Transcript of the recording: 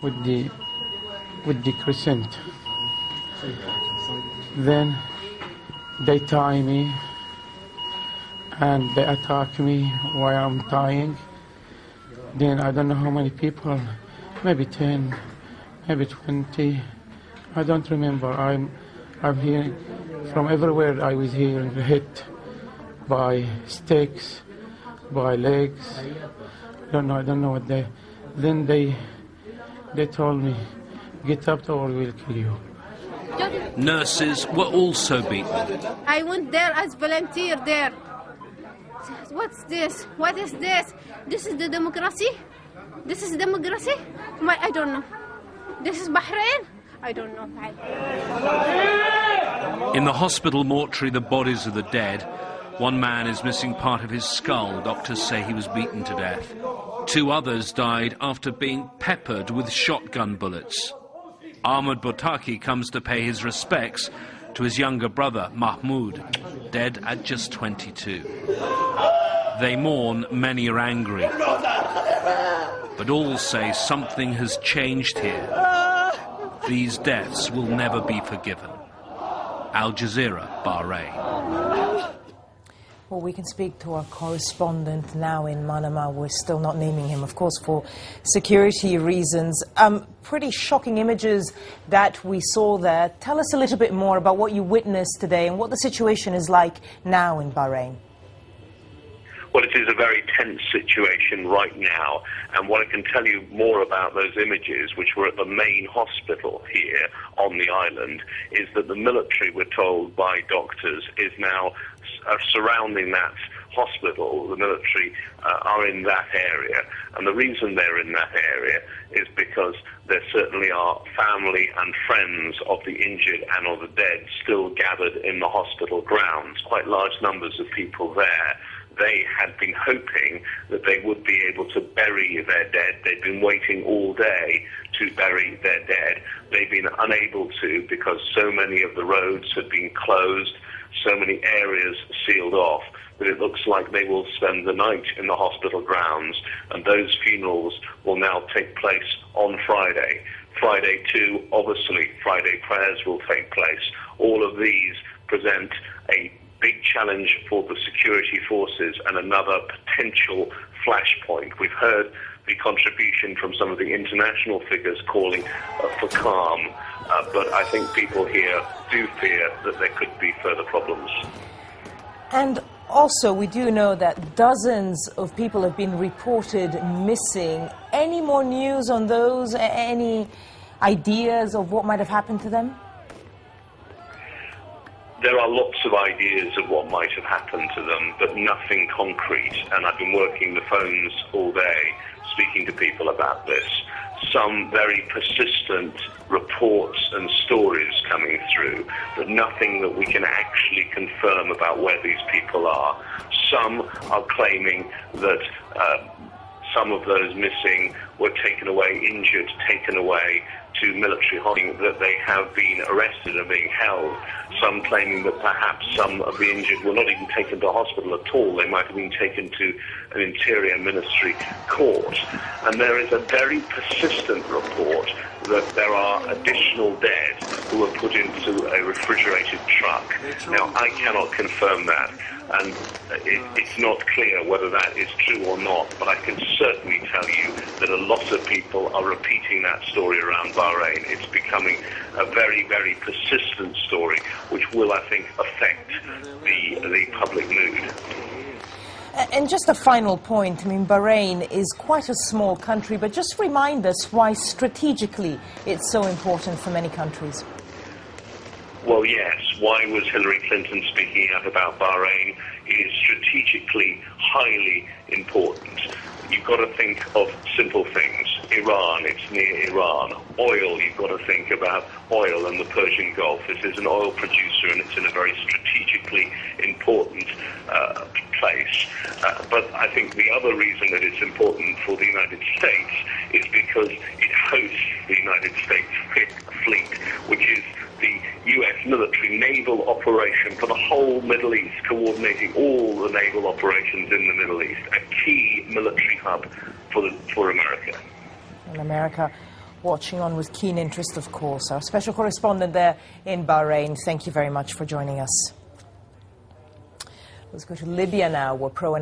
with the crescent. Then they tie me and they attack me while I'm tying. Then I don't know how many people, maybe 10, maybe 20. I don't remember. I'm hearing from everywhere. I was hearing hit by sticks, by legs. I don't know what they. Then they told me, get up or we'll kill you. Nurses were also beaten. I went there as volunteer there. What's this? What is this? This is the democracy? This is democracy? I don't know. This is Bahrain? I don't know. In the hospital mortuary, the bodies of the dead. One man is missing part of his skull. Doctors say he was beaten to death. 2 others died after being peppered with shotgun bullets. Ahmed Botaki comes to pay his respects to his younger brother, Mahmoud, dead at just 22. They mourn, many are angry. But all say something has changed here. These deaths will never be forgiven. Al Jazeera, Bahrain. Well, we can speak to our correspondent now in Manama. We're still not naming him, of course, for security reasons. Pretty shocking images that we saw there. Tell us a little bit more about what you witnessed today and what the situation is like now in Bahrain. Well, it is a very tense situation right now, and what I can tell you more about those images, which were at the main hospital here on the island, is that the military, we're told by doctors, is now surrounding that hospital. The military are in that area, and the reason they're in that area is because there certainly are family and friends of the injured and of the dead still gathered in the hospital grounds, quite large numbers of people there. They had been hoping that they would be able to bury their dead. They'd been waiting all day to bury their dead. They've been unable to because so many of the roads had been closed, so many areas sealed off, that it looks like they will spend the night in the hospital grounds, and those funerals will now take place on Friday. Friday too, obviously, Friday prayers will take place. All of these present a big challenge for the security forces and another potential flashpoint. We've heard the contribution from some of the international figures calling for calm, but I think people here do fear that there could be further problems. And also, we do know that dozens of people have been reported missing. Any more news on those? Any ideas of what might have happened to them? There are lots of ideas of what might have happened to them, but nothing concrete. And I've been working the phones all day, speaking to people about this. Some very persistent reports and stories coming through, but nothing that we can actually confirm about where these people are. Some are claiming that some of those missing were taken away, injured, taken away to military holding, that they have been arrested and being held. Some claiming that perhaps some of the injured were not even taken to hospital at all. They might have been taken to an Interior Ministry court. And there is a very persistent report that there are additional dead who were put into a refrigerated truck. Now, I cannot confirm that, and it's not clear whether that is true or not, but I can certainly tell you that a lot of people are repeating that story around Bahrain. It's becoming a very, very persistent story, which will, I think, affect the public mood. And just a final point, I mean, Bahrain is quite a small country, but just remind us why strategically it's so important for many countries. Well, yes. Why was Hillary Clinton speaking out about Bahrain? It is strategically highly important. You've got to think of simple things. Iran, it's near Iran. Oil, you've got to think about oil and the Persian Gulf. This is an oil producer, and it's in a very strategically important place. But I think the other reason that it's important for the United States is because it hosts the United States fleet, which is the U.S. military naval operation for the whole Middle East, coordinating all the naval operations in the Middle East, a key military hub for America. And America watching on with keen interest, of course. Our special correspondent there in Bahrain, thank you very much for joining us. Let's go to Libya now, where pro